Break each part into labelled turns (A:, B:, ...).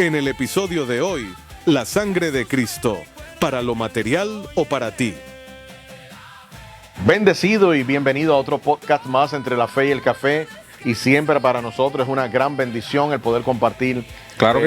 A: En el episodio de hoy, la sangre de Cristo, ¿para lo material o para ti?
B: Bendecido y bienvenido a otro podcast más entre la fe y el café. Y siempre para nosotros es una gran bendición el poder compartir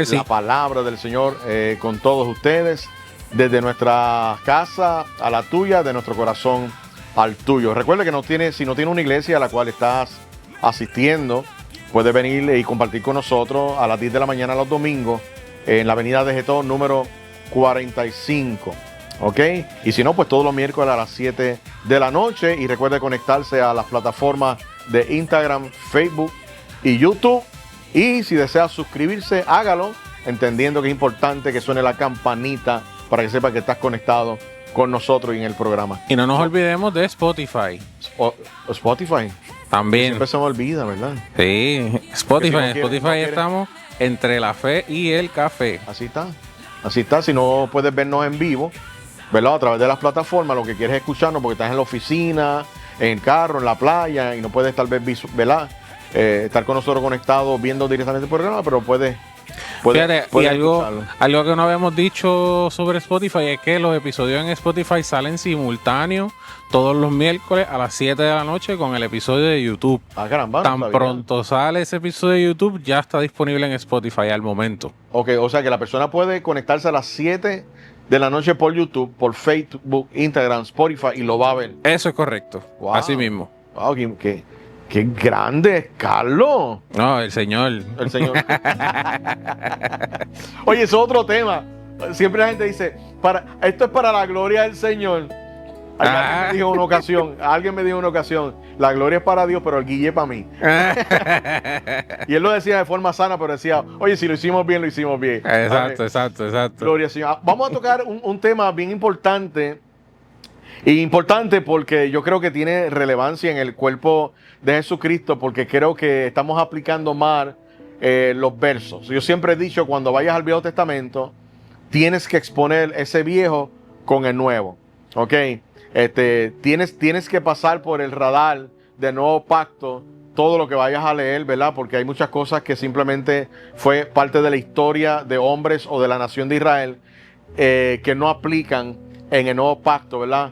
C: Sí.
B: la palabra del Señor con todos ustedes, desde nuestra casa a la tuya, de nuestro corazón al tuyo. Recuerda que si no tiene una iglesia a la cual estás asistiendo, puedes venir y compartir con nosotros a las 10 de la mañana los domingos en la avenida de Getón número 45. ¿Ok? Y si no, pues todos los miércoles a las 7 de la noche. Y recuerde conectarse a las plataformas de Instagram, Facebook y YouTube. Y si desea suscribirse, hágalo, entendiendo que es importante que suene la campanita para que sepa que estás conectado con nosotros y en el programa.
C: Y no nos olvidemos de Spotify.
B: Spotify.
C: También.
B: Siempre se me olvida, ¿verdad?
C: Sí, Spotify.
B: Si no
C: En
B: quiere-
C: Spotify
B: no quiere-
C: estamos entre la fe y el café.
B: Así está. Así está. Si no puedes vernos en vivo, ¿verdad? A través de las plataformas, lo que quieres es escucharnos porque estás en la oficina, en el carro, en la playa y no puedes tal vez, ¿verdad? Estar con nosotros conectados viendo directamente el programa, pero puedes
C: Fíjate, y
B: escucharlo.
C: algo que no habíamos dicho sobre Spotify es que los episodios en Spotify salen simultáneos todos los miércoles a las 7 de la noche con el episodio de YouTube.
B: Ah, caramba. no
C: Tan
B: sabía.
C: pronto sale ese episodio de YouTube, ya está disponible en Spotify al momento.
B: Ok, o sea que la persona puede conectarse a las 7 de la noche por YouTube, por Facebook, Instagram, Spotify y lo va a ver.
C: Eso es correcto.
B: Wow.
C: Así mismo.
B: Wow, qué grande es Carlos.
C: No, el señor.
B: El Señor. Oye, es otro tema. Siempre la gente dice, esto es para la gloria del Señor. Alguien me dijo en una ocasión, la gloria es para Dios, pero el guille es para mí. Y él lo decía de forma sana, pero decía, oye, si lo hicimos bien, lo hicimos bien.
C: Exacto.
B: Gloria al Señor. Vamos a tocar un tema bien importante. Y importante porque yo creo que tiene relevancia en el cuerpo de Jesucristo, porque creo que estamos aplicando mal los versos. Yo siempre he dicho, cuando vayas al Viejo Testamento, tienes que exponer ese viejo con el nuevo. ¿Ok? Tienes que pasar por el radar del nuevo pacto, todo lo que vayas a leer, ¿verdad? Porque hay muchas cosas que simplemente fue parte de la historia de hombres o de la nación de Israel que no aplican en el nuevo pacto, ¿verdad?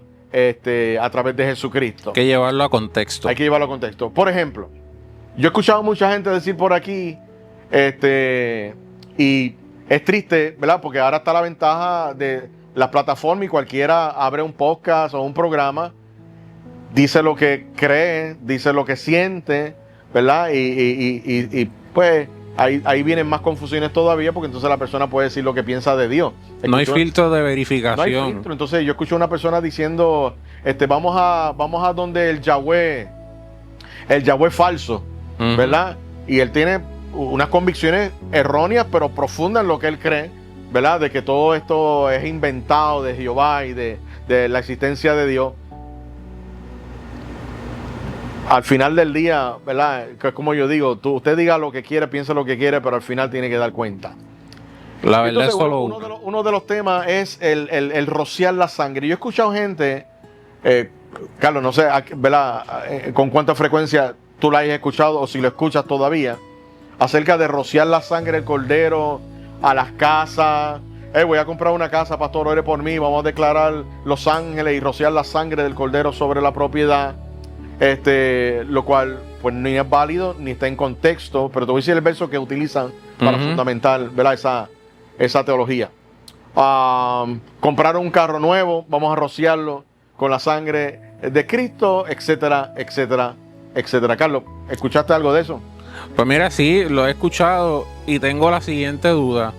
B: A través de Jesucristo.
C: Hay que llevarlo a contexto.
B: Hay que llevarlo a contexto. Por ejemplo, yo he escuchado mucha gente decir por aquí, y es triste, ¿verdad? Porque ahora está la ventaja de la plataforma y cualquiera abre un podcast o un programa, dice lo que cree, dice lo que siente, ¿verdad? Y pues ahí vienen más confusiones todavía, porque entonces la persona puede decir lo que piensa de Dios.
C: No hay filtro de verificación.
B: No hay filtro. Entonces yo escucho a una persona diciendo, vamos a donde el Yahweh falso, ¿verdad? Y él tiene unas convicciones erróneas, pero profundas en lo que él cree, ¿verdad? De que todo esto es inventado de Jehová y de la existencia de Dios. Al final del día, ¿verdad? Que es como yo digo, usted diga lo que quiere, piensa lo que quiere, pero al final tiene que dar cuenta.
C: La verdad
B: Entonces,
C: es solo
B: uno de los temas es el rociar la sangre. Yo he escuchado gente, Carlos, no sé, ¿verdad? Con cuánta frecuencia tú la hayas escuchado o si lo escuchas todavía, acerca de rociar la sangre del cordero a las casas. Voy a comprar una casa, pastor, ore por mí, vamos a declarar los ángeles y rociar la sangre del cordero sobre la propiedad. Lo cual pues ni es válido ni está en contexto, pero te voy a decir el verso que utilizan para fundamentar, ¿verdad? Esa teología. Comprar un carro nuevo, vamos a rociarlo con la sangre de Cristo, etcétera, etcétera, etcétera. Carlos, ¿escuchaste algo de eso?
C: Pues mira, sí, lo he escuchado y tengo la siguiente duda.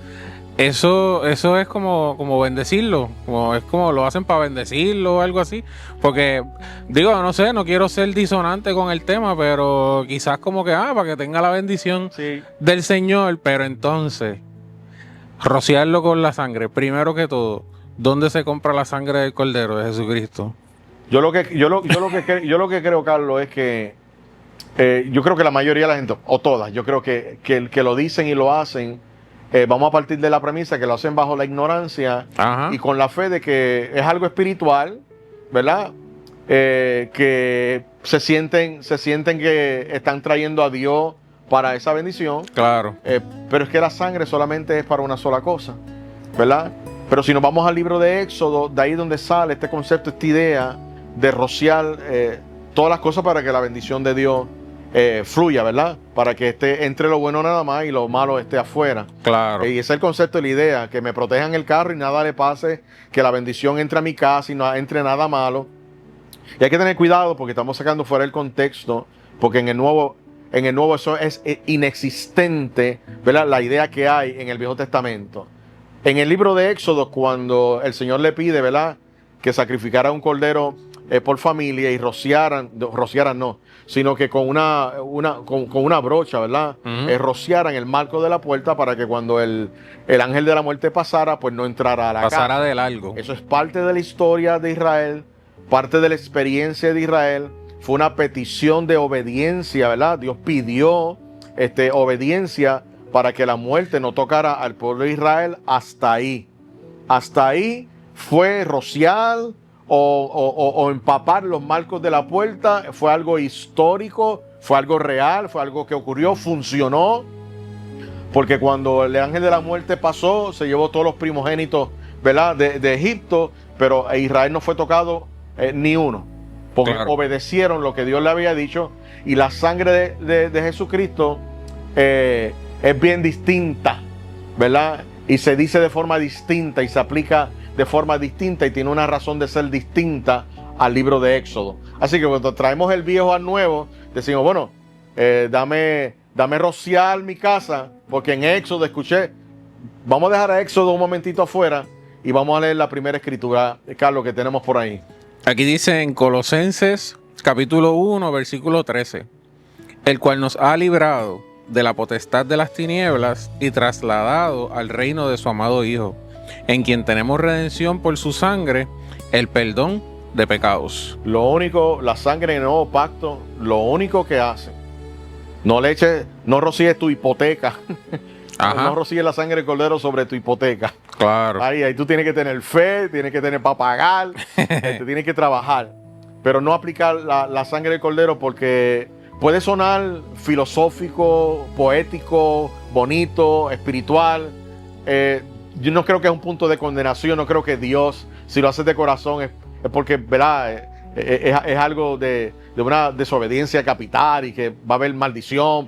C: Eso es como bendecirlo, es como lo hacen para bendecirlo o algo así, porque digo, no sé, no quiero ser disonante con el tema, pero quizás como que, para que tenga la bendición del Señor, pero entonces, rociarlo con la sangre, primero que todo, ¿dónde se compra la sangre del Cordero de Jesucristo?
B: Yo lo que creo, Carlos, es que yo creo que la mayoría de la gente, o todas, yo creo que lo dicen y lo hacen, vamos a partir de la premisa que lo hacen bajo la ignorancia y con la fe de que es algo espiritual, ¿verdad? Que se sienten que están trayendo a Dios para esa bendición.
C: Claro.
B: Pero es que la sangre solamente es para una sola cosa, ¿verdad? Pero si nos vamos al libro de Éxodo, de ahí donde sale este concepto, esta idea de rociar todas las cosas para que la bendición de Dios fluya, ¿verdad? Para que esté entre lo bueno nada más y lo malo esté afuera.
C: Claro.
B: Y ese es el concepto y la idea, que me protejan el carro y nada le pase, que la bendición entre a mi casa y no entre nada malo. Y hay que tener cuidado porque estamos sacando fuera el contexto, porque en el nuevo eso es inexistente, ¿verdad? La idea que hay en el Viejo Testamento. En el libro de Éxodo, cuando el Señor le pide, ¿verdad?, que sacrificara un cordero por familia y rociaran no, sino que con una brocha, ¿verdad? Rociaran el marco de la puerta para que cuando el ángel de la muerte pasara, pues no entrara a la casa.
C: Pasara de largo.
B: Eso es parte de la historia de Israel, parte de la experiencia de Israel. Fue una petición de obediencia, ¿verdad? Dios pidió obediencia para que la muerte no tocara al pueblo de Israel hasta ahí. Hasta ahí fue rociar o empapar los marcos de la puerta. Fue algo histórico, fue algo real, fue algo que ocurrió, funcionó. Porque cuando el ángel de la muerte pasó, se llevó todos los primogénitos, ¿verdad?, de Egipto, pero Israel no fue tocado ni uno. Porque claro, obedecieron lo que Dios le había dicho. Y la sangre de Jesucristo es bien distinta, ¿verdad? Y se dice de forma distinta y se aplica de forma distinta y tiene una razón de ser distinta al libro de Éxodo. Así que cuando traemos el viejo al nuevo, decimos, bueno, dame rociar mi casa, porque en Éxodo escuché. Vamos a dejar a Éxodo un momentito afuera y vamos a leer la primera escritura, Carlos, que tenemos por ahí.
C: Aquí dice en Colosenses capítulo 1, versículo 13, el cual nos ha librado de la potestad de las tinieblas y trasladado al reino de su amado Hijo, en quien tenemos redención por su sangre, el perdón de pecados.
B: Lo único, la sangre del nuevo pacto, lo único que hace, no rocíes tu hipoteca. No rocíes la sangre del cordero sobre tu hipoteca.
C: Claro.
B: Ahí tú tienes que tener fe, tienes que tener para pagar, tienes que trabajar. Pero no aplicar la sangre del cordero porque puede sonar filosófico, poético, bonito, espiritual. Yo no creo que es un punto de condenación. No creo que Dios, si lo haces de corazón, es porque, ¿verdad?, es algo de una desobediencia capital y que va a haber maldición.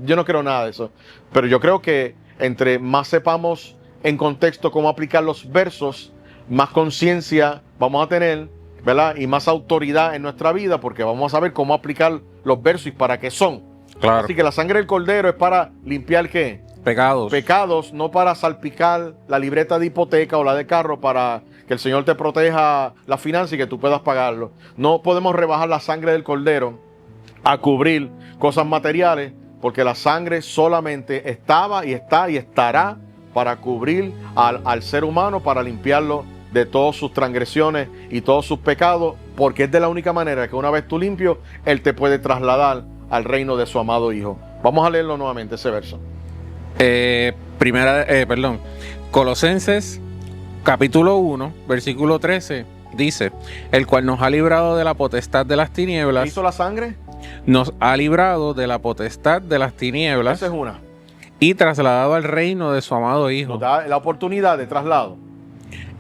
B: Yo no creo nada de eso. Pero yo creo que entre más sepamos en contexto cómo aplicar los versos, más conciencia vamos a tener, ¿verdad? Y más autoridad en nuestra vida, porque vamos a saber cómo aplicar los versos y para qué son.
C: Claro.
B: Así que la sangre del cordero es para limpiar ¿qué?
C: Pecados.
B: Pecados, no para salpicar la libreta de hipoteca o la de carro para que el Señor te proteja la finanza y que tú puedas pagarlo. No podemos rebajar la sangre del cordero a cubrir cosas materiales, porque la sangre solamente estaba y está y estará para cubrir al ser humano, para limpiarlo de todas sus transgresiones y todos sus pecados, porque es de la única manera que una vez tú limpio, Él te puede trasladar al reino de su amado Hijo. Vamos a leerlo nuevamente, ese verso.
C: Colosenses capítulo 1, versículo 13, dice, el cual nos ha librado de la potestad de las tinieblas.
B: ¿Qué hizo la sangre?
C: Nos ha librado de la potestad de las tinieblas.
B: Esa es una.
C: Y trasladado al reino de su amado Hijo.
B: Nos da la oportunidad de traslado.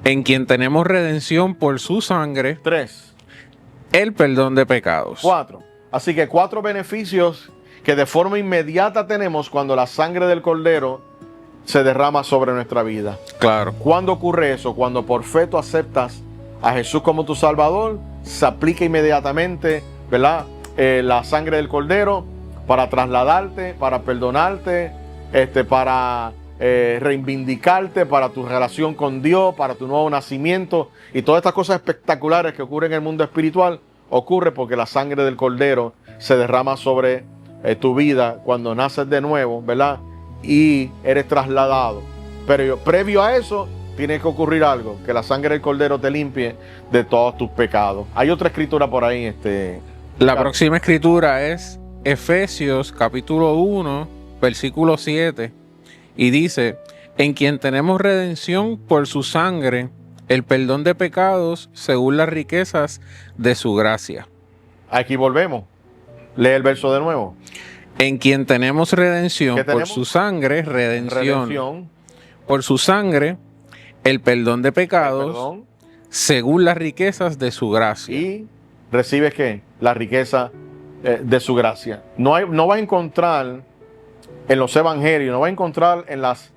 C: En quien tenemos redención por su sangre.
B: 3.
C: El perdón de pecados.
B: 4. Así que 4 beneficios que de forma inmediata tenemos cuando la sangre del cordero se derrama sobre nuestra vida.
C: Claro.
B: ¿Cuándo ocurre eso? Cuando por fe tú aceptas a Jesús como tu Salvador, se aplica inmediatamente, ¿verdad?, la sangre del cordero para trasladarte, para perdonarte, para reivindicarte, para tu relación con Dios, para tu nuevo nacimiento. Y todas estas cosas espectaculares que ocurren en el mundo espiritual ocurre porque la sangre del cordero se derrama sobre tu vida cuando naces de nuevo, ¿verdad? Y eres trasladado. Pero previo a eso tiene que ocurrir algo, que la sangre del cordero te limpie de todos tus pecados. Hay otra escritura por ahí.
C: La próxima escritura es Efesios capítulo 1, versículo 7. Y dice, en quien tenemos redención por su sangre, el perdón de pecados según las riquezas de su gracia.
B: Aquí volvemos. Lee el verso de nuevo.
C: En quien tenemos redención
B: ¿Qué
C: por
B: tenemos?
C: su sangre, redención.
B: Redención,
C: Por su sangre, el perdón de pecados,
B: perdón,
C: según las riquezas de su gracia.
B: y recibes ¿qué? La riqueza de su gracia. No vas a encontrar en los evangelios, no vas a encontrar en las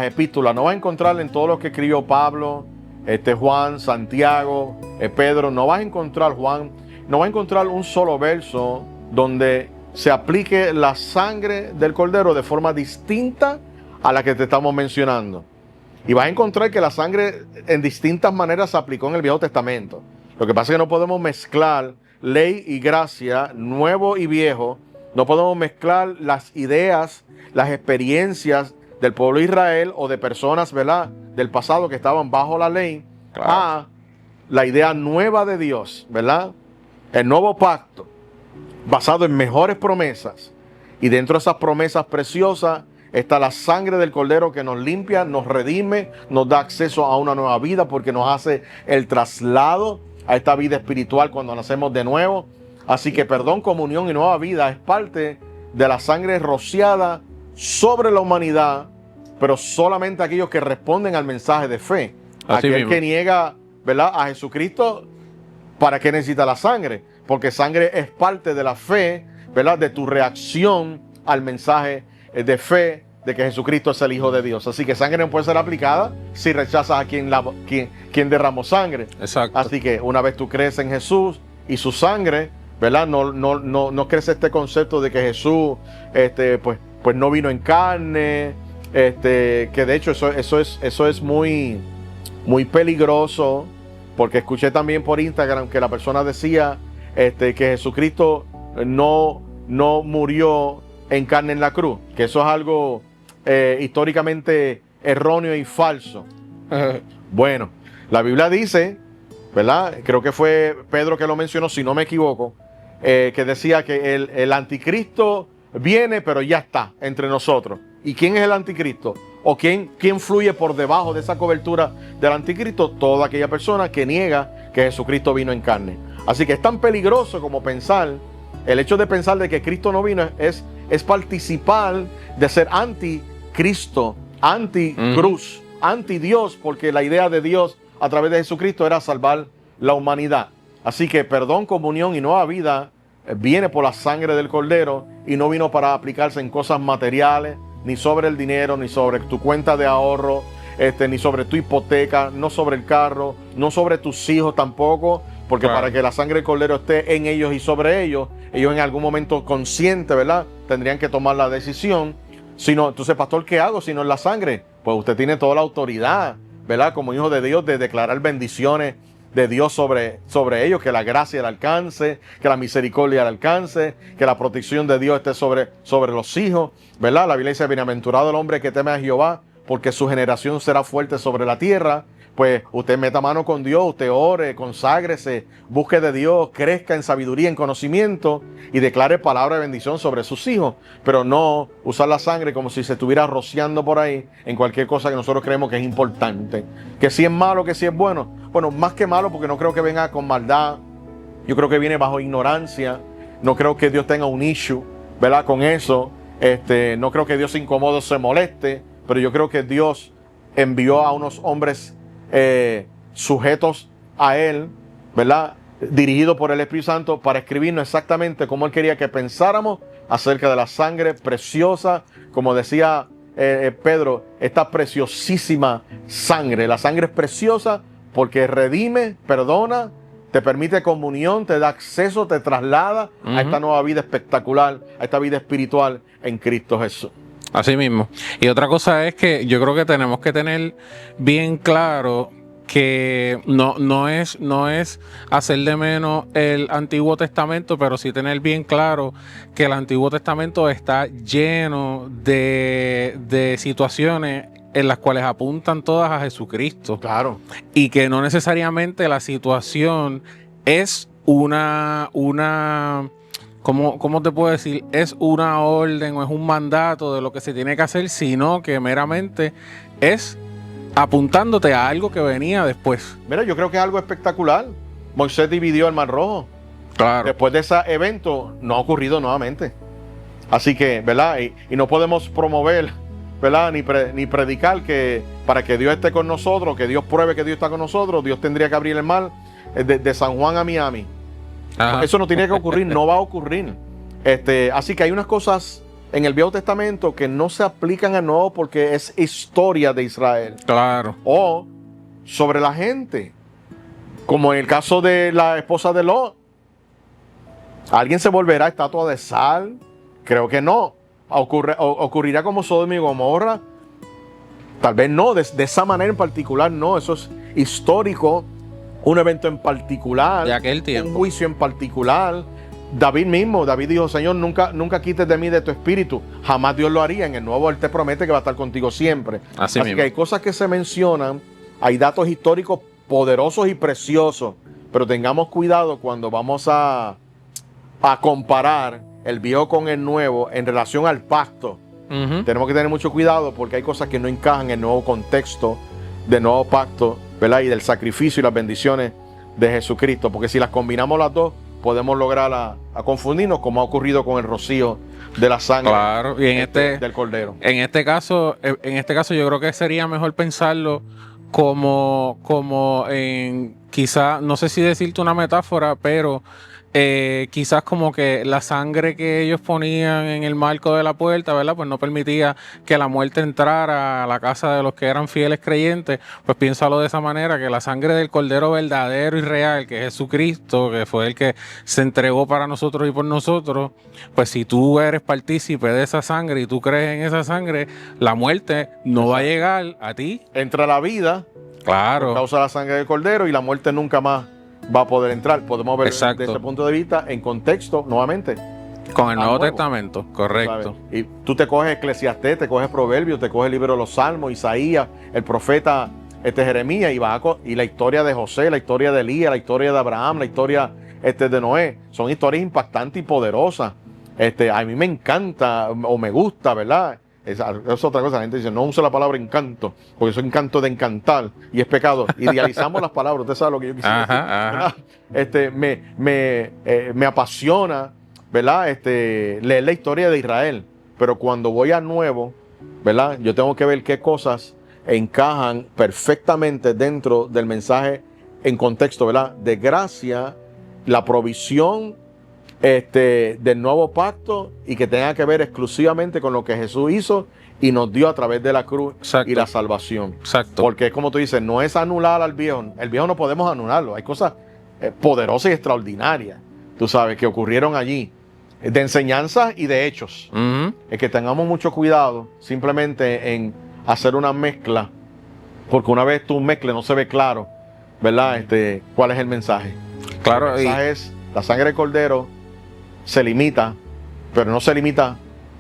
B: epístolas, no vas a encontrar en todo lo que escribió Pablo, Juan, Santiago, Pedro, no vas a encontrar no vas a encontrar un solo verso donde se aplique la sangre del cordero de forma distinta a la que te estamos mencionando. Y vas a encontrar que la sangre en distintas maneras se aplicó en el Viejo Testamento. Lo que pasa es que no podemos mezclar ley y gracia, nuevo y viejo. No podemos mezclar las ideas, las experiencias del pueblo de Israel o de personas, ¿verdad?, del pasado que estaban bajo la ley,
C: Claro.
B: a la idea nueva de Dios, ¿verdad? El nuevo pacto, basado en mejores promesas. Y dentro de esas promesas preciosas está la sangre del Cordero que nos limpia, nos redime, nos da acceso a una nueva vida porque nos hace el traslado a esta vida espiritual cuando nacemos de nuevo. Así que perdón, comunión y nueva vida es parte de la sangre rociada sobre la humanidad, pero solamente aquellos que responden al mensaje de fe.
C: Así
B: Aquel
C: mismo.
B: que niega, ¿verdad?, a Jesucristo, ¿para qué necesita la sangre? Porque sangre es parte de la fe, ¿verdad?, de tu reacción al mensaje de fe de que Jesucristo es el Hijo de Dios. Así que sangre no puede ser aplicada si rechazas a quien derramó sangre.
C: Exacto.
B: Así que una vez tú crees en Jesús y su sangre, ¿verdad?, no crees este concepto de que Jesús pues no vino en carne, que de hecho eso es muy, muy peligroso, porque escuché también por Instagram que la persona decía que Jesucristo no murió en carne en la cruz, que eso es algo históricamente erróneo y falso. Bueno, la Biblia dice, ¿verdad? Creo que fue Pedro que lo mencionó, si no me equivoco, que decía que el anticristo viene, pero ya está entre nosotros. ¿Y quién es el anticristo? ¿O quién fluye por debajo de esa cobertura del anticristo? Toda aquella persona que niega que Jesucristo vino en carne. Así que es tan peligroso como pensar, el hecho de pensar de que Cristo no vino es participar de ser anticristo, anticruz, anti-Dios, porque la idea de Dios a través de Jesucristo era salvar la humanidad. Así que perdón, comunión y nueva vida viene por la sangre del Cordero y no vino para aplicarse en cosas materiales, ni sobre el dinero, ni sobre tu cuenta de ahorro, ni sobre tu hipoteca, no sobre el carro, no sobre tus hijos tampoco, porque
C: Claro.
B: para que la sangre del Cordero esté en ellos y sobre ellos en algún momento consciente, ¿verdad?, tendrían que tomar la decisión. Entonces, pastor, ¿qué hago si no es la sangre? Pues usted tiene toda la autoridad, ¿verdad?, como hijo de Dios, de declarar bendiciones de Dios sobre ellos, que la gracia le alcance, que la misericordia le alcance, que la protección de Dios esté sobre los hijos, ¿verdad? La Biblia dice, bienaventurado el hombre que teme a Jehová, porque su generación será fuerte sobre la tierra. Pues usted meta mano con Dios, usted ore, conságrese, busque de Dios, crezca en sabiduría, en conocimiento y declare palabra de bendición sobre sus hijos, pero no usar la sangre como si se estuviera rociando por ahí en cualquier cosa que nosotros creemos que es importante. Que si es malo, que si es bueno. Bueno, más que malo, porque no creo que venga con maldad. Yo creo que viene bajo ignorancia. No creo que Dios tenga un issue, ¿verdad?, con eso. No creo que Dios se incomode o se moleste, pero yo creo que Dios envió a unos hombres sujetos a Él, ¿verdad?, dirigido por el Espíritu Santo, para escribirnos exactamente cómo Él quería que pensáramos acerca de la sangre preciosa, como decía Pedro, esta preciosísima sangre. La sangre es preciosa porque redime, perdona, te permite comunión, te da acceso, te traslada a esta nueva vida espectacular, a esta vida espiritual en Cristo Jesús.
C: Así mismo. Y otra cosa es que yo creo que tenemos que tener bien claro que no es hacer de menos el Antiguo Testamento, pero sí tener bien claro que el Antiguo Testamento está lleno de situaciones en las cuales apuntan todas a Jesucristo.
B: Claro.
C: Y que no necesariamente la situación es una ¿cómo te puedo decir? Es una orden o es un mandato de lo que se tiene que hacer, sino que meramente es apuntándote a algo que venía después.
B: Mira, yo creo que es algo espectacular. Moisés dividió el Mar Rojo.
C: Claro.
B: Después de ese evento no ha ocurrido nuevamente. Así que, ¿verdad? Y no podemos promover, ¿verdad? Ni predicar que para que Dios esté con nosotros, que Dios pruebe que Dios está con nosotros, Dios tendría que abrir el mar de San Juan a Miami.
C: Ajá.
B: Eso no tiene que ocurrir, no va a ocurrir. Así que hay unas cosas en el Viejo Testamento que no se aplican al Nuevo porque es historia de Israel.
C: Claro.
B: O sobre la gente, como en el caso de la esposa de Lot. ¿Alguien se volverá estatua de sal? Creo que no. ¿Ocurrirá como Sodoma y Gomorra? Tal vez no, de esa manera en particular no. Eso es histórico, un evento en particular,
C: de aquel tiempo,
B: un juicio en particular. David dijo, Señor, nunca quites de mí de tu espíritu. Jamás Dios lo haría. En el Nuevo Él te promete que va a estar contigo siempre. Así que hay cosas que se mencionan, hay datos históricos poderosos y preciosos, pero tengamos cuidado cuando vamos a comparar el viejo con el nuevo en relación al pacto. Tenemos que tener mucho cuidado porque hay cosas que no encajan en el nuevo contexto del nuevo pacto, ¿verdad? Y del sacrificio y las bendiciones de Jesucristo, porque si las combinamos las dos podemos lograr a confundirnos, como ha ocurrido con el rocío de la sangre,
C: claro, y
B: del Cordero.
C: En este caso yo creo que sería mejor pensarlo como en, quizá, no sé si decirte una metáfora, pero quizás como que la sangre que ellos ponían en el marco de la puerta, ¿verdad? Pues no permitía que la muerte entrara a la casa de los que eran fieles creyentes. Pues piénsalo de esa manera, que la sangre del Cordero verdadero y real, que es Jesucristo, que fue el que se entregó para nosotros y por nosotros, pues si tú eres partícipe de esa sangre y tú crees en esa sangre, la muerte no va a llegar a ti.
B: Entra la vida,
C: claro,
B: por causa de la sangre del Cordero, y la muerte nunca más va a poder entrar. Podemos ver
C: exacto,
B: desde ese punto de vista en contexto nuevamente
C: con el Nuevo Testamento, correcto.
B: ¿Sabes? Y tú te coges Eclesiastés, te coges Proverbios, te coges el libro de los Salmos, Isaías, el profeta Jeremías, y la historia de José, la historia de Elías, la historia de Abraham, la historia de Noé. Son historias impactantes y poderosas. A mí me encanta o me gusta, ¿verdad? Es otra cosa. La gente dice, no use la palabra encanto, porque eso es encanto de encantar y es pecado. Idealizamos las palabras. Usted sabe lo que yo quisiera decir. Me apasiona, ¿verdad? Leer la historia de Israel. Pero cuando voy a Nuevo, ¿verdad? Yo tengo que ver qué cosas encajan perfectamente dentro del mensaje en contexto, ¿verdad? De gracia, la provisión del nuevo pacto, y que tenga que ver exclusivamente con lo que Jesús hizo y nos dio a través de la cruz.
C: Exacto.
B: Y la salvación.
C: Exacto.
B: Porque es como tú dices, no es anular al viejo. El viejo no podemos anularlo. Hay cosas poderosas y extraordinarias, tú sabes, que ocurrieron allí, de enseñanzas y de hechos. Es que tengamos mucho cuidado simplemente en hacer una mezcla, porque una vez tú mezcles no se ve claro, ¿verdad? ¿Cuál es el mensaje?
C: Claro.
B: El mensaje es la sangre del Cordero. Se limita, pero no se limita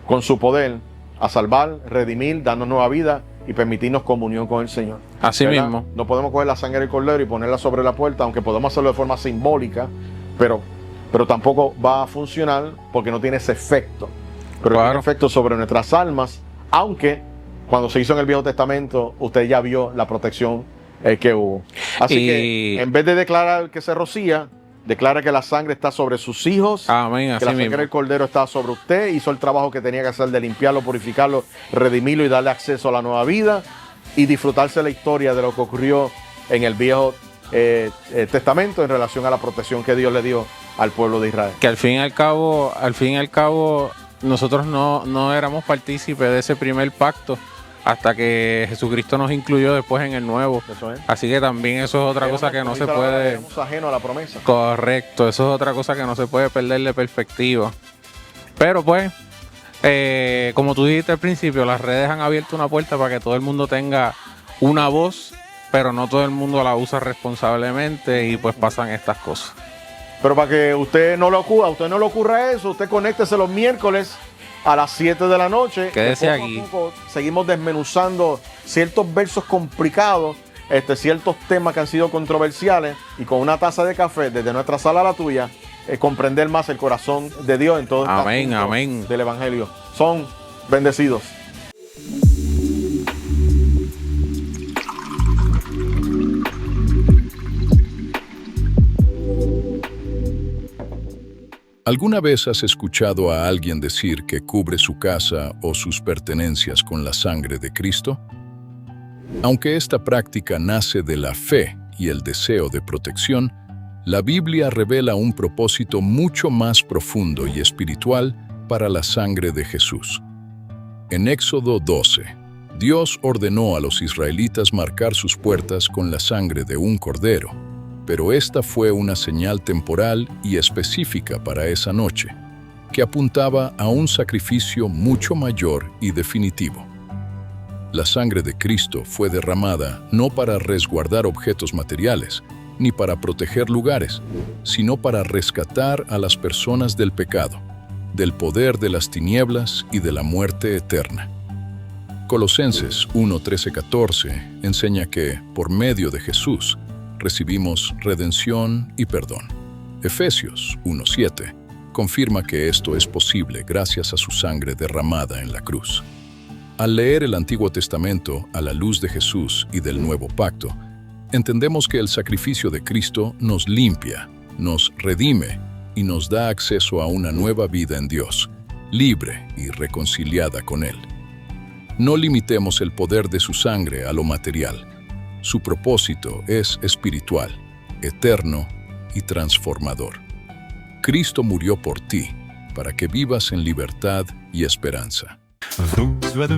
B: con su poder a salvar, redimir, darnos nueva vida y permitirnos comunión con el Señor.
C: Así
B: ¿verdad?
C: mismo.
B: No podemos coger la sangre del Cordero y ponerla sobre la puerta, aunque podemos hacerlo de forma simbólica, pero tampoco va a funcionar porque no tiene ese efecto. Pero
C: claro,
B: tiene efecto sobre nuestras almas, aunque cuando se hizo en el Viejo Testamento, usted ya vio la protección que hubo. Así que en vez de declarar que se rocía, declara que la sangre está sobre sus hijos.
C: Amén,
B: que la sangre del Cordero está sobre usted. Hizo el trabajo que tenía que hacer de limpiarlo, purificarlo, redimirlo y darle acceso a la nueva vida. Y disfrutarse la historia de lo que ocurrió en el Viejo Testamento en relación a la protección que Dios le dio al pueblo de Israel.
C: Que al fin y al cabo, nosotros no éramos partícipes de ese primer pacto hasta que Jesucristo nos incluyó después en el nuevo.
B: Eso es.
C: Así que también eso es otra cosa que no se puede...
B: Éramos ajenos a la promesa.
C: Correcto, eso es otra cosa que no se puede perder de perspectiva. Pero pues, como tú dijiste al principio, las redes han abierto una puerta para que todo el mundo tenga una voz, pero no todo el mundo la usa responsablemente y pues pasan estas cosas.
B: Pero para que usted no le ocurra eso, usted conéctese los miércoles a las 7 de la noche.
C: Quédese aquí.
B: Poco seguimos desmenuzando ciertos versos complicados, ciertos temas que han sido controversiales, y con una taza de café desde nuestra sala a la tuya, comprender más el corazón de Dios en todo este
C: amén,
B: asunto
C: amén,
B: del Evangelio. Son bendecidos.
D: ¿Alguna vez has escuchado a alguien decir que cubre su casa o sus pertenencias con la sangre de Cristo? Aunque esta práctica nace de la fe y el deseo de protección, la Biblia revela un propósito mucho más profundo y espiritual para la sangre de Jesús. En Éxodo 12, Dios ordenó a los israelitas marcar sus puertas con la sangre de un cordero, pero esta fue una señal temporal y específica para esa noche, que apuntaba a un sacrificio mucho mayor y definitivo. La sangre de Cristo fue derramada no para resguardar objetos materiales, ni para proteger lugares, sino para rescatar a las personas del pecado, del poder de las tinieblas y de la muerte eterna. Colosenses 1:13-14 enseña que, por medio de Jesús, recibimos redención y perdón. Efesios 1:7 confirma que esto es posible gracias a su sangre derramada en la cruz. Al leer el Antiguo Testamento a la luz de Jesús y del Nuevo Pacto, entendemos que el sacrificio de Cristo nos limpia, nos redime y nos da acceso a una nueva vida en Dios, libre y reconciliada con Él. No limitemos el poder de su sangre a lo material. Su propósito es espiritual, eterno y transformador. Cristo murió por ti, para que vivas en libertad y esperanza.
E: François de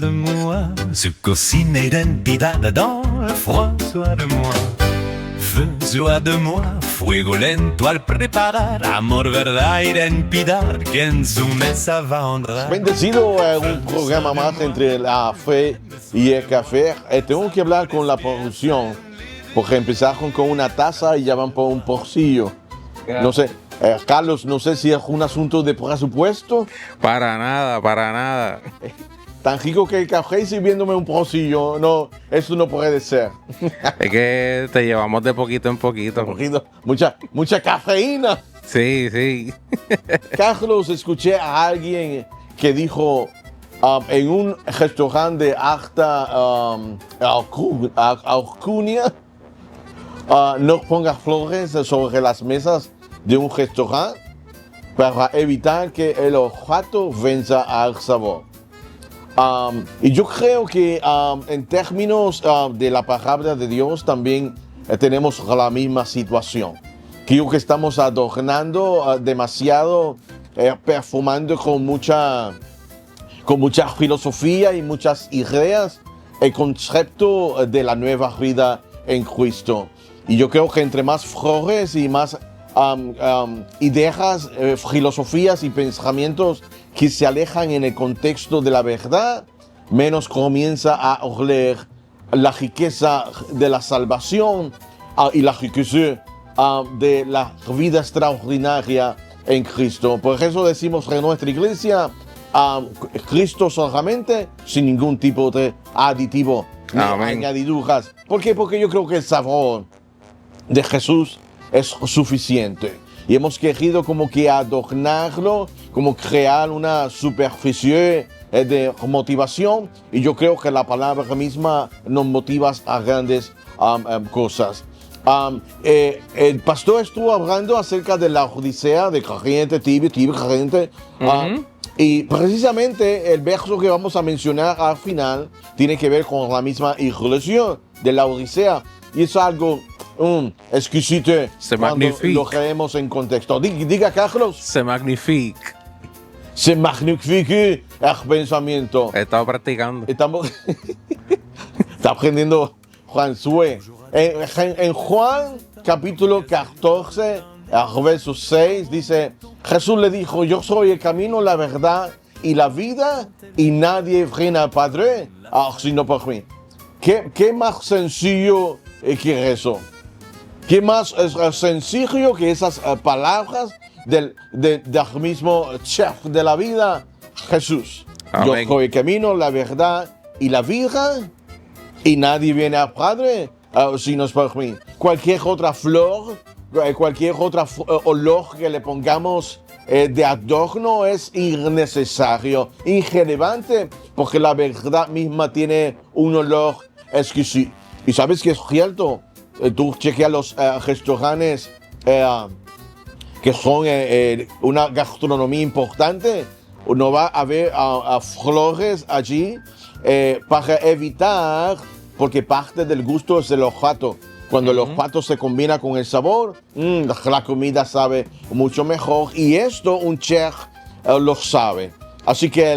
E: moi, suco sin identidad, don François de moi, fuego lento al preparar, amor, verdad, identidad, que en su mesa va a honrar.
B: Bendecido, un programa más entre la fe y el café. Tengo que hablar con la producción, porque empezaron con una taza y ya van por un porcillo. No sé, Carlos, no sé si es un asunto de presupuesto.
C: Para nada.
B: Tan rico que el café sirviéndome un porcillo, no, eso no puede ser.
C: Es que te llevamos de poquito en poquito.
B: Mucha cafeína.
C: Sí.
B: Carlos, escuché a alguien que dijo en un restaurante de alta alcurnia, no pongas flores sobre las mesas de un restaurante para evitar que el olfato venza al sabor. Y yo creo que en términos de la palabra de Dios también tenemos la misma situación. Creo que estamos adornando demasiado, perfumando con mucha filosofía y muchas ideas el concepto de la nueva vida en Cristo. Y yo creo que entre más flores y más ideas, filosofías y pensamientos que se alejan en el contexto de la verdad, menos comienza a oler la riqueza de la salvación y la riqueza de la vida extraordinaria en Cristo. Por eso decimos en nuestra iglesia, Cristo solamente, sin ningún tipo de aditivo ni añadiduras. ¿Por qué? Porque yo creo que el sabor de Jesús es suficiente. Y hemos querido como que adornarlo, como crear una superficie de motivación. Y yo creo que la palabra misma nos motiva a grandes cosas. El pastor estuvo hablando acerca de la Odisea, de caliente, tibio, caliente. Y precisamente el verso que vamos a mencionar al final tiene que ver con la misma iglesia de la Odisea. Y es algo exquisito cuando lo creemos en contexto. Diga, Carlos.
C: Se magnifica.
B: Se magnifique el pensamiento.
C: He estado practicando.
B: Está aprendiendo Juan Sue. En Juan capítulo 14, verso 6, dice, Jesús le dijo, yo soy el camino, la verdad y la vida, y nadie viene al Padre sino por mí. ¿Qué más sencillo que eso? ¿Qué más sencillo que esas palabras del mismo chef de la vida, Jesús? Amén. Yo soy el camino, la verdad y la vida, y nadie viene al Padre sino por mí. Cualquier otra flor, cualquier otro olor que le pongamos de adorno es innecesario, irrelevante, porque la verdad misma tiene un olor exquisito. Y sabes que es cierto, tú chequeas los restaurantes que son una gastronomía importante, no va a haber flores allí para evitar, porque parte del gusto es el olfato. Cuando el olfato se combina con el sabor, la comida sabe mucho mejor, y esto un chef lo sabe. Así que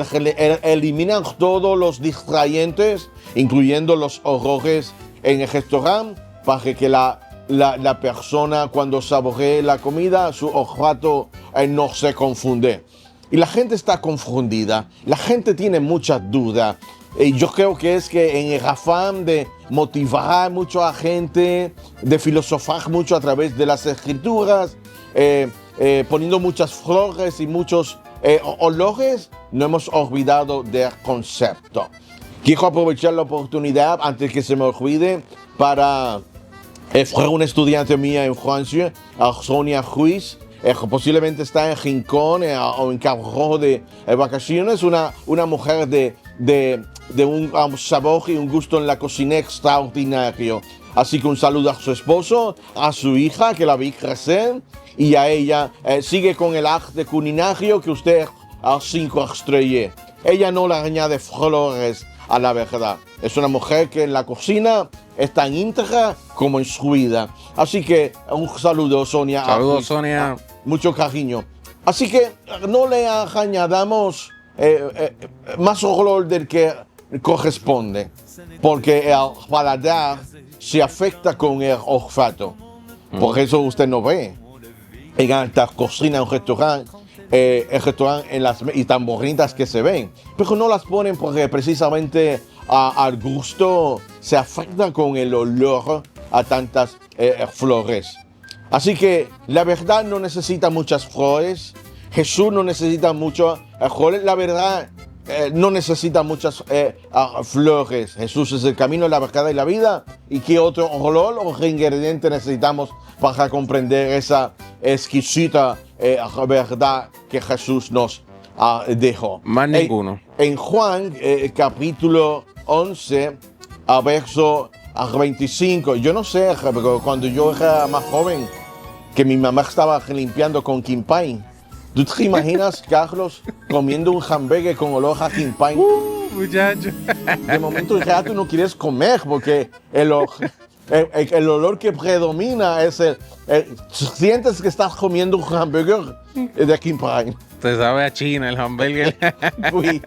B: eliminan todos los distrayentes, incluyendo los olores en el restaurante, para que la persona cuando saboree la comida, su olfato no se confunde. Y la gente está confundida, la gente tiene muchas dudas. Y yo creo que es que en el afán de motivar mucho a la gente, de filosofar mucho a través de las escrituras, poniendo muchas flores y muchos olores, no hemos olvidado del concepto. Quiero aprovechar la oportunidad, antes que se me olvide, para fue una estudiante mía en Francia, Sonia Ruiz, posiblemente está en Rincón o en Cabo Rojo de vacaciones, una mujer de un sabor y un gusto en la cocina extraordinario. Así que un saludo a su esposo, a su hija, que la vi crecer, y a ella. Sigue con el arte culinario que usted a 5 estrellas. Ella no le añade flores a la verdad. Es una mujer que en la cocina es tan íntegra como en su vida. Así que un saludo, Sonia.
C: Saludos, Sonia.
B: Mucho cariño. Así que no le añadamos más olor del que corresponde, porque el paladar se afecta con el olfato. Por eso usted no ve en alta cocina, un restaurante, el restaurante y tan bonitas que se ven, pero no las ponen porque precisamente al gusto se afecta con el olor a tantas flores. Así que la verdad no necesita muchas flores, Jesús no necesita mucho flores, la verdad no necesita muchas flores. Jesús es el camino, la verdad y la vida. ¿Y qué otro olor o ingrediente necesitamos para comprender esa exquisita verdad que Jesús nos dejó?
C: Más ninguno.
B: En Juan, capítulo 11, verso 25. Yo no sé, pero cuando yo era más joven, que mi mamá estaba limpiando con quimpay. ¿Tú te imaginas, Carlos, comiendo un hamburger con olor a quimpay?
C: Muchacho.
B: De momento ya tú no quieres comer porque el olor que predomina es sientes que estás comiendo un hamburger de quimpay.
C: Te sabe a China el hamburger.
B: Uy.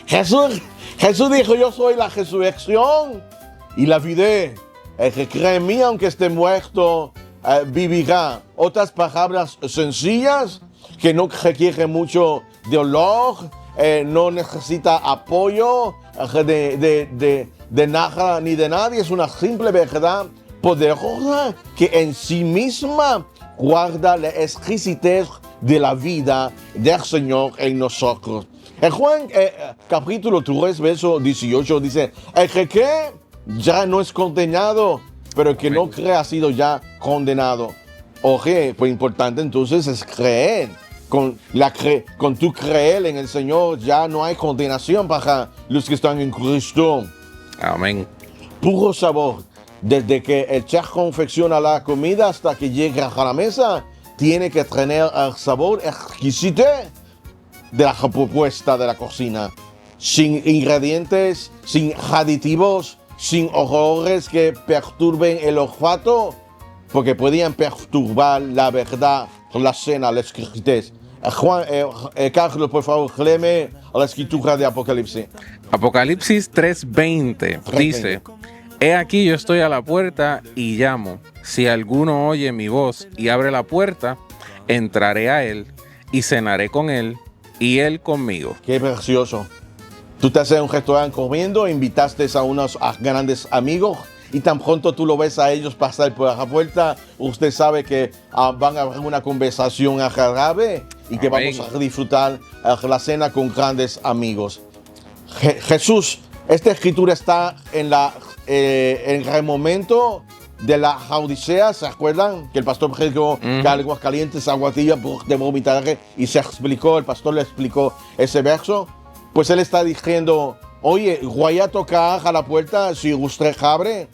B: Jesús dijo, yo soy la resurrección y la vida. El que cree en mí, aunque esté muerto, vivirá. Otras palabras sencillas que no requieren mucho de olor, no necesita apoyo de nada ni de nadie. Es una simple verdad poderosa que en sí misma guarda la exquisitez de la vida del Señor en nosotros. En Juan capítulo 3, verso 18 dice, el que cree ya no es condenado, pero el que no cree ha sido ya condenado. Oye, pues importante entonces es creer. Con tu creer en el Señor ya no hay condenación para los que están en Cristo.
C: Amén.
B: Puro sabor. Desde que el chef confecciona la comida hasta que llega a la mesa, tiene que tener el sabor exquisito de la propuesta de la cocina. Sin ingredientes, sin aditivos, sin olores que perturben el olfato, porque podían perturbar la verdad, la cena, la exquisitez. Carlos, por favor, léeme la escritura de Apocalipsis.
C: Apocalipsis 3:20 dice, he aquí yo estoy a la puerta y llamo. Si alguno oye mi voz y abre la puerta, entraré a él y cenaré con él y él conmigo.
B: Qué precioso. Tú estás en un restaurante comiendo, invitaste a unos grandes amigos y tan pronto tú lo ves a ellos pasar por la puerta, usted sabe que van a haber una conversación agradable y que
C: Amén.
B: vamos a disfrutar la cena con grandes amigos. Jesús, esta escritura está en el momento de la Odisea, ¿se acuerdan? Que el pastor predicó que aguas calientes, aguas tibias de vomitar, y se explicó, el pastor le explicó ese verso. Pues él está diciendo, oye, voy a tocar a la puerta si usted abre.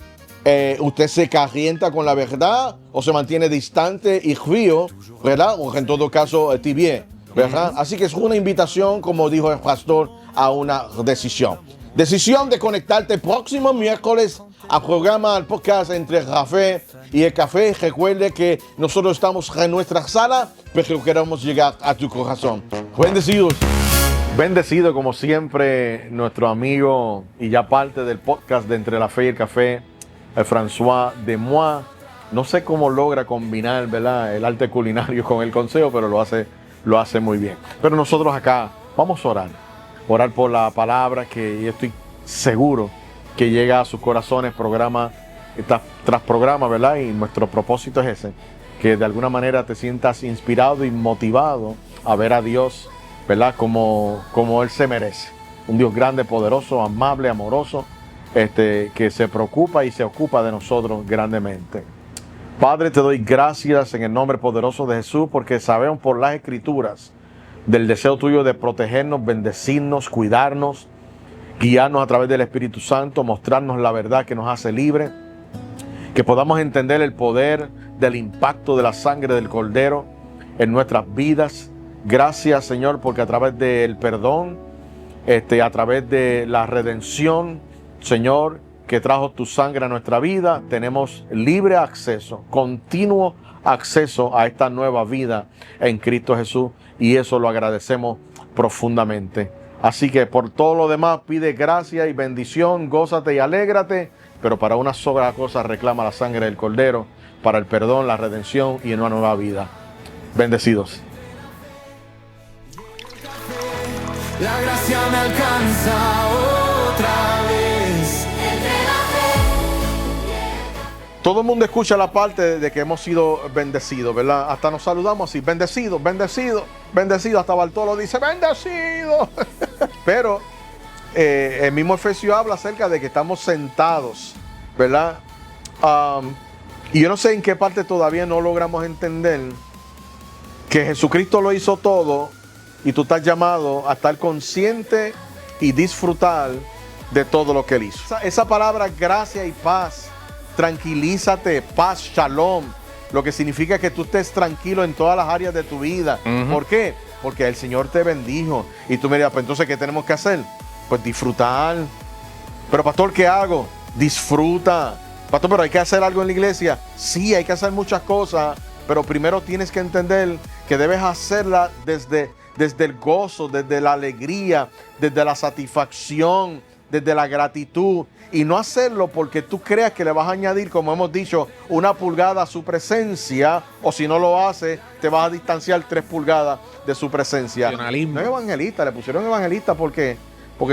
B: usted se calienta con la verdad o se mantiene distante y frío, ¿verdad? O en todo caso tibio, ¿verdad? Así que es una invitación, como dijo el pastor, a una decisión. Decisión de conectarte próximo miércoles al programa, al podcast Entre el Café y el Café. Recuerde que nosotros estamos en nuestra sala, pero queremos llegar a tu corazón. Bendecidos. Bendecido como siempre nuestro amigo y ya parte del podcast de Entre la Fe y el Café, el François Demois. No sé cómo logra combinar, ¿verdad?, el arte culinario con el consejo, pero lo hace muy bien. Pero nosotros acá vamos a orar por la palabra que yo estoy seguro que llega a sus corazones programa tras programa, ¿verdad? Y nuestro propósito es ese, que de alguna manera te sientas inspirado y motivado a ver a Dios, ¿verdad?, como Él se merece. Un Dios grande, poderoso, amable, amoroso, que se preocupa y se ocupa de nosotros grandemente. Padre, te doy gracias en el nombre poderoso de Jesús, porque sabemos por las Escrituras del deseo tuyo de protegernos, bendecirnos, cuidarnos, guiarnos a través del Espíritu Santo, mostrarnos la verdad que nos hace libres, que podamos entender el poder del impacto de la sangre del Cordero en nuestras vidas. Gracias, Señor, porque a través del perdón, a través de la redención, Señor, que trajo tu sangre a nuestra vida, tenemos libre acceso, continuo acceso a esta nueva vida en Cristo Jesús, y eso lo agradecemos profundamente. Así que por todo lo demás pide gracia y bendición, gózate y alégrate, pero para una sola cosa reclama la sangre del Cordero, para el perdón, la redención y una nueva vida. Bendecidos.
E: La gracia me alcanza otra vez.
B: Todo el mundo escucha la parte de que hemos sido bendecidos, ¿verdad? Hasta nos saludamos así, bendecido, bendecido, bendecido. Hasta Bartolo dice, bendecido. Pero el mismo Efesios habla acerca de que estamos sentados, ¿verdad? Y yo no sé en qué parte todavía no logramos entender que Jesucristo lo hizo todo y tú estás llamado a estar consciente y disfrutar de todo lo que Él hizo. Esa palabra gracia y paz, tranquilízate, paz, shalom, lo que significa que tú estés tranquilo en todas las áreas de tu vida. ¿Por qué? Porque el Señor te bendijo. Y tú me dirás, pues entonces, ¿qué tenemos que hacer? Pues disfrutar. Pero pastor, ¿qué hago? Disfruta. Pastor, pero hay que hacer algo en la iglesia. Sí, hay que hacer muchas cosas, pero primero tienes que entender que debes hacerla desde el gozo, desde la alegría, desde la satisfacción, desde la gratitud, y no hacerlo porque tú creas que le vas a añadir, como hemos dicho, una pulgada a su presencia, o si no lo hace, te vas a distanciar 3 pulgadas de su presencia. No es evangelista, le pusieron evangelista porque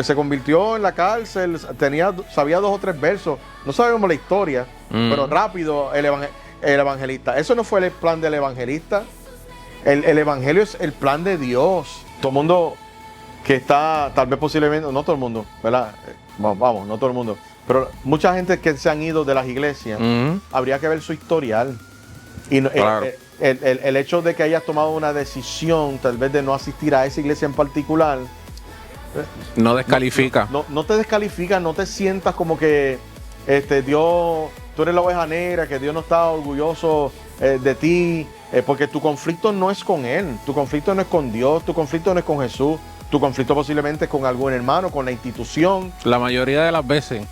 B: se convirtió en la cárcel, sabía 2 o 3 versos, no sabemos la historia, pero rápido el evangelista. Eso no fue el plan del evangelista. El evangelio es el plan de Dios. Todo el mundo que está, tal vez posiblemente, no todo el mundo, ¿verdad? Vamos, no todo el mundo, pero mucha gente que se han ido de las iglesias, habría que ver su historial. Y claro, el hecho de que hayas tomado una decisión, tal vez de no asistir a esa iglesia en particular,
C: no descalifica.
B: No te descalifica, no te sientas como que Dios, tú eres la oveja negra, que Dios no está orgulloso de ti, porque tu conflicto no es con Él, tu conflicto no es con Dios, tu conflicto no es con Jesús, tu conflicto posiblemente es con algún hermano, con la institución.
C: La mayoría de las veces